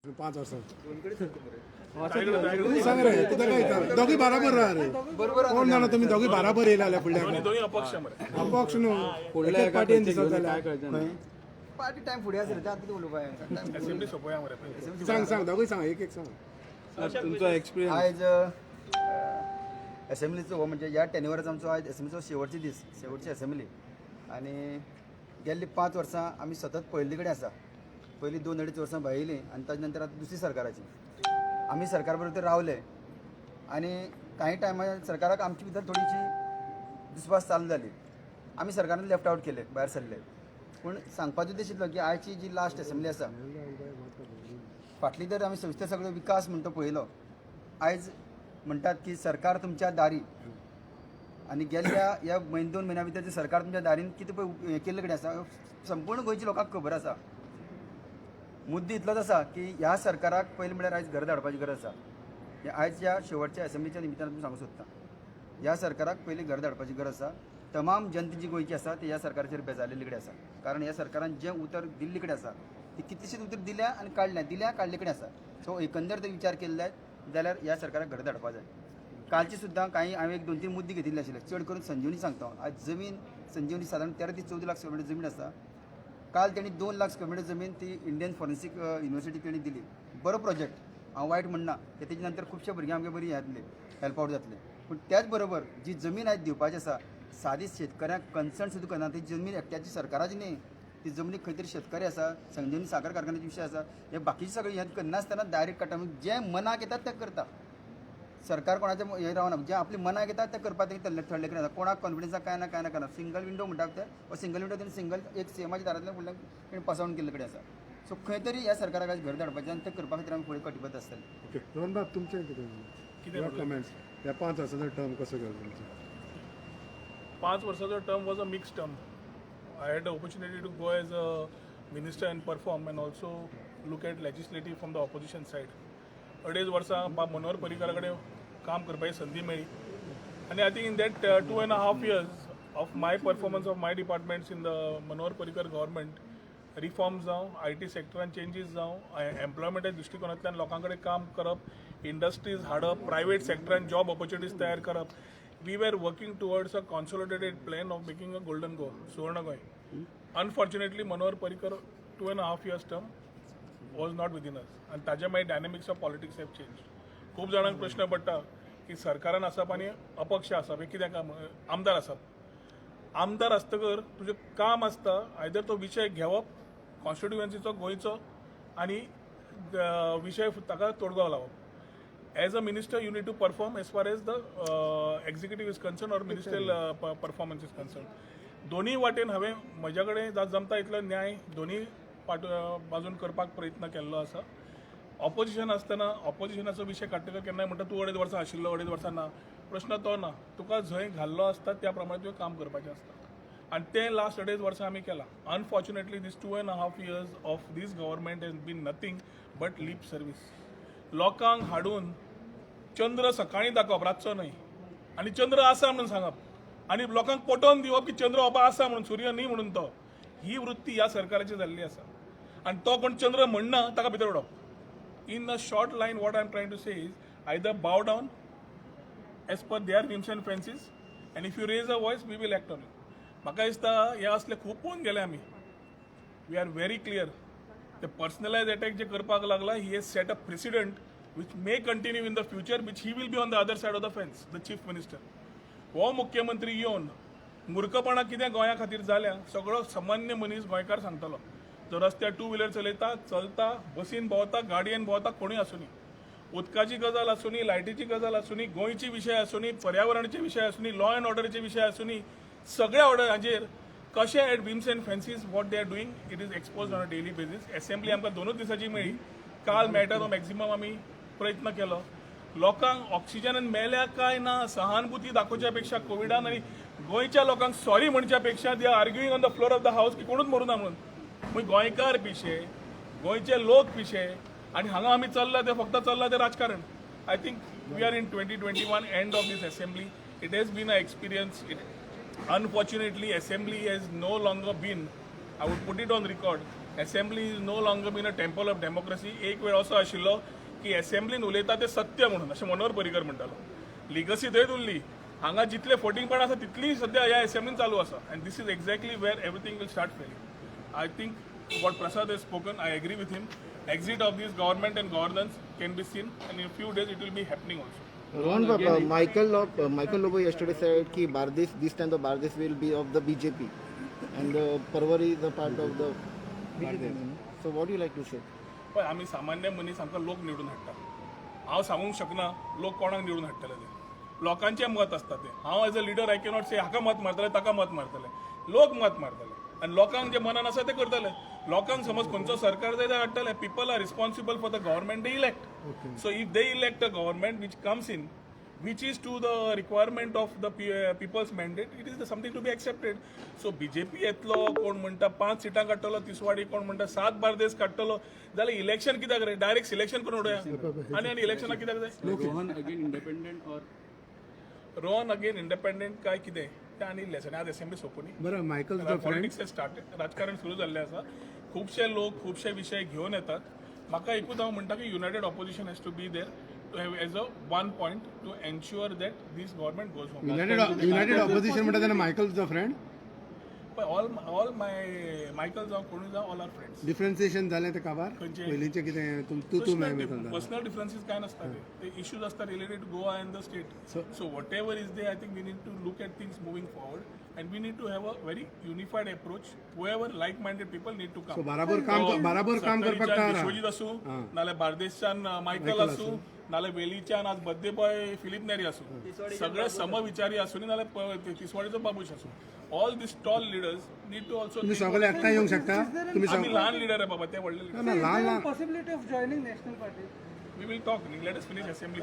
5 वर्षां तुम्ही सांग रे तुका काय येता दोघी बराबर राहा रे कोण जाणा तुम्ही दोघी बराबर येयला जाल्यार फुडल्या अपक्ष न्हू एक पार्टीन दिसत जाल्यार पार्टी टाइम फुडें आसा रे ते आतां उलोवपाक असेंब्ली सोंपया मरे सांग दोघी सांग एक सांग तुमचो एक्सपिरियन्स आयज असेंब्लीचो हो म्हणजे ह्या टेन्युअराचो आमचो आयज असेंब्लीचो शेवटची असेंब्ली आनी गेल्ली 5 वर्सां आमी सतत पळयल्ले कडेन आसा पयलीं 2-2.5 वर्सां भायली आनी ताजे नंतर आतां दुसरी सरकाराची आमी सरकार बरोबर रावले आनी कांय टायमार सरकाराक आमचे भितर थोडीशी दुस्वास चालू जाली आमी सरकारान लेफ्ट आवट केले भायर सरले पूण सांगपाचो उद्देश इतलो की आयची जी लास्ट असेंब्ली आसा फाटली तर आमी सविस्तर सगळो विकास म्हणटा तो पळयलो आयज म्हणटात की सरकार तुमच्या दारी आनी गेल्ल्या ह्या 2 म्हयन्या भितर जे सरकार तुमच्या दारीन कितें पळय हें केल्ले कडेन आसा संपूर्ण गोंयच्या लोकांक खबर आसा मुद्दो इतलोच आसा की ह्या सरकाराक पयलीं म्हळ्यार आयज घर धाडपाची गरज आसा आयज ह्या शेवटच्या असेंब्लीच्या निमित्तान तुमकां सांगूंक सोदता ह्या सरकाराक पयलीं घर धाडपाची गरज आसा तमाम जनता जी गोंयची आसा ती ह्या सरकाराचेर बेजारलेली कडेन आसा कारण ह्या सरकारान जें उतर दिल्ले कडेन आसा ती कितलीशीच उतर दिल्या आनी काडल्या काडले कडेन आसा सो एकंदर ते विचार केले जाल्यार ह्या सरकाराक घर धाडपा जाय कालची सुद्दां कांय हांवें 1-2-3 मुद्दे घेतिल्ले आशिल्ले चड करून संजीवनी सांगता आयज जमीन संजीवनी सादारण 13 ते 14 लाख स्क्वेअर मिटर जमीन आसा काल तेणी 2 लाख स्क्वेअर मिटर जमीन ती इंडियन फॉरेन्सीक युनिवर्सिटी तेणी दिली बरो प्रोजेक्ट हांव वायट म्हणना की तेजे नंतर खुबशे भुरगे आमगे बरी जातले हेल्प आवट जातले पूण त्याच बरोबर जी जमीन आयज दिवपाची आसा सादी शेतकऱ्यांक कन्सर्न सुद्दां करना ती जमीन एकट्याची सरकाराची न्ही ती जमनीक खंय तरी शेतकरी आसा संजीवनी साखर कारखान्याचे विशय आसा हे बाकीचे सगळे हें करनासतना डायरेक्ट काडटा जें मनाक येतात तें करता सरकार कोणाचें हें रावना जें आपली मनाक येतात तें करपाक तें थरले कडेन आसा कोणाक कॉन्फिडन्साक काय ना करना सिंगल विंडो म्हणटात ते सिंगल विंडो तेणी सिंगल एक सीएमाच्या दारांतल्यान फुडल्यान तेणी पासावण केल्ले कडेन आसा सो खंय तरी ह्या सरकाराक आयज घर धाडपाचें आनी तें करपा खातीर आमी फुडें कटिबद्ध आसतले ओके रोहन बाब तुमचें कितें कमेंट्स ह्या 5 वर्सांचो टर्म कसो गेलो तुमचो 5 वर्साचो term was a mix term I had the opportunity to go as a minister and perform and also look at legislative from the opposition side 2.5 वर्सां बाब मनोहर पर्रीकारा कडेन काम करपाची संदी मेळ्ळी आनी I think in that 2.5 years of my performance of my departments in the Manohar Parrikar government reforms जावं IT सेक्टरान changes जावं एम्प्लॉयमेंटा दृश्टिकोनांतल्यान लोकां कडेन काम करप इंडस्ट्रीज हाडप प्रायवेट सेक्टरान जॉब ऑपॉर्च्युनिटीज तयार करप we were working towards a consolidated plan of making a golden Goa सुवर्ण गोय unfortunately Manohar Parrikar 2.5 years term was not within us आनी ताजे मागीर dynamics of politics have change खूब जाणांक प्रश्न पडटा की सरकारान आसप आनी अपक्ष आसप हे कित्याक आमदार आसप आमदार आसतकर तुजें काम आसता आयदर तो विशय घेवप कॉन्स्टिट्युएन्सीचो गोंयचो आनी विशय ताका तोडगो लावप as a minister you need to perform as far as the executive is concern or ministerial performance is concern दोनूय वाटेन हांवें म्हज्या कडेन जमता इतलो न्याय दोनूय बाजून करपाक प्रयत्न केल्लो आसा ऑपोजिशन आसतना ऑपोजिशनाचो विशय काडटकर केन्नाय म्हणटा तूं 2.5 वर्सां आशिल्लो 2.5 वर्सां ना प्रश्न तो ना तुका जंय घाल्लो आसता त्या प्रमाणे तुवें काम करपाचें आसता आनी तें लास्ट 2.5 वर्सां आमी केलां unfortunately this 2.5 years of this government has been nothing but lip service लोकांक हाडून चंद्र सकाळीं दाखोवप रातचो न्हय आनी चंद्र आसा म्हणून सांगप आनी लोकांक पटोवन दिवप की चंद्र बाबा आसा म्हणून सूर्य न्ही म्हणून तो ही वृत्ती ह्या सरकाराची जाल्ली आसा आनी तो कोण चंद्र म्हणना ताका भितर उडोवप in a short line what I'm trying to say is either bow down as per their whims and fancies and if you raise a voice we will act on it म्हाका दिसता हे असले खूब पळोवन गेले आमी वी आर व्हेरी क्लियर ते personalise attack जे करपाक लागला he has set a precedent which may continue in the future which he will be on the other side of the fence the chief minister हो मुख्यमंत्री येवन मुर्खपणा कितें गोंया खातीर जाल्या सगळो सामान्य मनीस गोंयकार सांगतलो जो रस्त्यार 2 व्हिलर चलता बसीन भोंवता गाडयेन भोंवता कोणूय आसूनी उदकाची गजाल आसूनी लायटीची गजाल आसूनी गोंयची विशय आसूनी पर्यावरणाचे विशय आसूनी लॉ अँड ऑर्डरचे विशय आसूनी सगळ्या ऑर्डरांचेर कशे at whims and fancies what they are doing it is expose on a daily basis assembly आमकां 2 दिसांची मेळ्ळी काल मेळटा तो मॅक्झिमम आमी प्रयत्न केलो लोकांक ऑक्सिजनान मेल्या काय ना सहानुभूती दाखोवच्या पेक्षा कोविडान आनी गोंयच्या लोकांक सॉरी म्हणच्या पेक्षा they are arguing on the floor of the हावस की कोणूच मरूं ना म्हणून म्हणजे गोंयकार पिशे गोंयचे लोक पिशे आनी हांगा आमी चल्ला ते फक्त चल्ला ते राजकारण I think we are in 2021 end of this assembly it has been a experience unfortunately assembly has no longer been I would put it on record assembly is no longer been a temple of democracy. एक वेळ असो आशिल्लो की असेंब्लीन उलयता ते सत्य म्हणून, अशें मनोहर पर्रीकर म्हणटालो. लिगसी थंयच उरली. हांगा जितले फटींगपण आसा तितली सद्या ह्या असेंब्लीन चालू आसा. And this is exactly where everything will start failing. I think what Prasad has spoken, I agree with him. Exit of this government and governance can be seen, and in a few days it will be happening also. Rohan, Michael Lobo yesterday said कि Bardez, this time the Bardez will be of the BJP and Parwari is a part of the BJP. So what do you like to say? पण आम्ही सामान्य मनीस आमकां लोक निवडून हाडटा. हांव सांगूंक शकना लोक कोणाक निवडून हाडटले ते. लोकांचें मत आसता ते. हांव as a leader I cannot से हाका मत मारतले ताका मत मारतले. लोक मत मारतले आनी लोकांक जे मनान आसा ते करतले. लोकांक समज खंयचो सरकार जाय ते हाडटले. People are responsible for the government they elect. So if they elect a government which comes in which is to the requirement of the people's mandate, it is something to be accepted. So BJP येतलो कोण म्हणटा 5 सिटां काडटलो तिसवाडी, कोण म्हणटा 7 बार्देस काडटलो, जाल्यार election कित्याक रे? Direct selection करून उडोवया. आनी इलेक्शनाक कित्याक जाय? रोहन अगेन इंडिपेंडेंट और रोहन अगेन इंडिपेंडेंट काय कितें तें आनी इल्लें आज असेंब्ली सोंपुनी. बरं मायकल तुजो फ्रेंड पॉलिटिक्स स्टार्टेड, राजकारण सुरू जाल्लें आसा. खुबशे लोक खुबशे विशय घेवन येतात. म्हाका एकूच हांव म्हणटा की united opposition has to be there to have as a one point to ensure that this government goes home. United opposition म्हणटा तेन्ना मायकल तुजो friend. But all my Michael जावं कोणूय जावं all are friends. डिफरन्सिएशन जालें ते काबार खंयचें? पयलींचें कितें तूं मेळटा. पर्सनल डिफरन्सीस काय नसता ते इश्यूज आसता related to Goa and the state. So whatever is they I think we need to look at things moving forward and we need to have a very unified approach. However like minded people need to come. बराबर काम करपाक तयार आहा. विश्वजीत असू नाल्यार बार्देसच्यान Michael असू नाल्यार वेलीच्यान आज बर्थडे बॉय फिलीप नेरी असू, सगळे समविचारी असू नाल्यार तिसवाडीचो बाबूश असू. All this tall leaders need to also. तुम्ही सगळे एकठांय येवंक शकता. तुम्ही आम्ही लहान लिडर आहे बाबा, ते व्हडले लिडर. ल्हान possibility of joining national party. We will talk. Let us finish assembly.